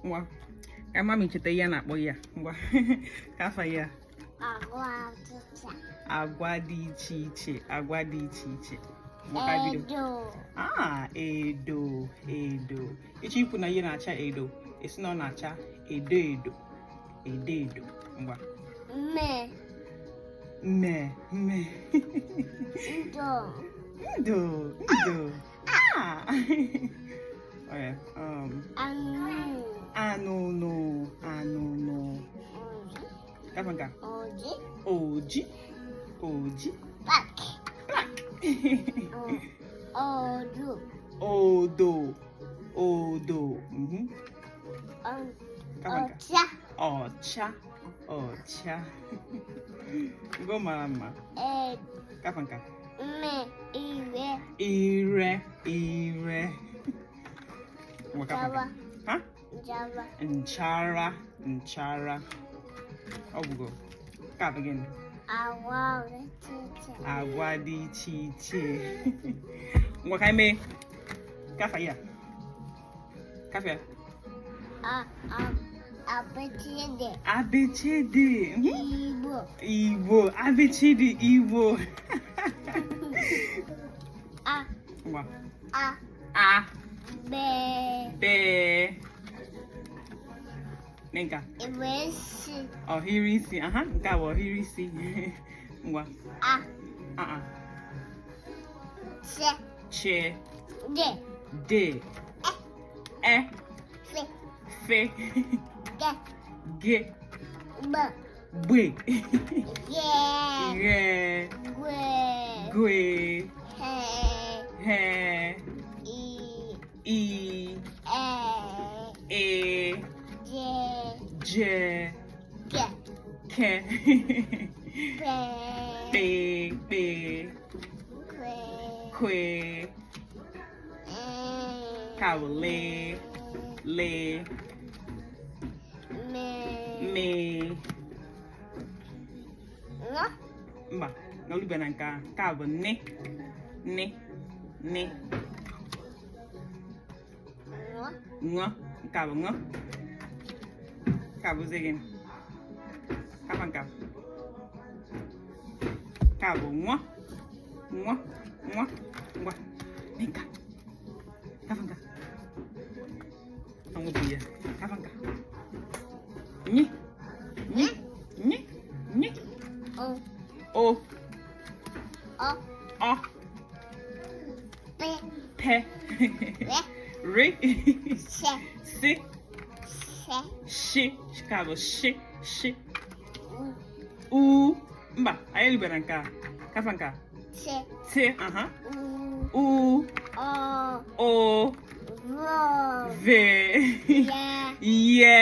ngwa ka mami cheta ya na akpọ ya ngwa ka afa ya agwa dị iche iche agwa dị iche iche edo echi ikwu na ihe na-acha edo esi na ọ na-acha edo ngwa mme ndo okay anụnụ kapan ka oji black odo ọcha go mama kapan ka ire ha nchara obugo ka begin agwa dị iche iche ngwa ka ime kafa ya abechede Igbo abechede Igbo ngwa be Nenka ohiri isi nke a bụ ohiri isi ngwa che de fe ge gbe gwe he I E J Ke Pe Kwe Kawale Le Me Mba n'olugbe na nke a bụ ne ṅụ nke a bụ ṅụ nke a bụzi gị kafa nke a bụ ṅụ ngwa nka kafa nka ọṅụ bụ ya kafa nka nyi o pe re si ka bụ shi u mba anyị libere nke a kafa nke a te u o ve ye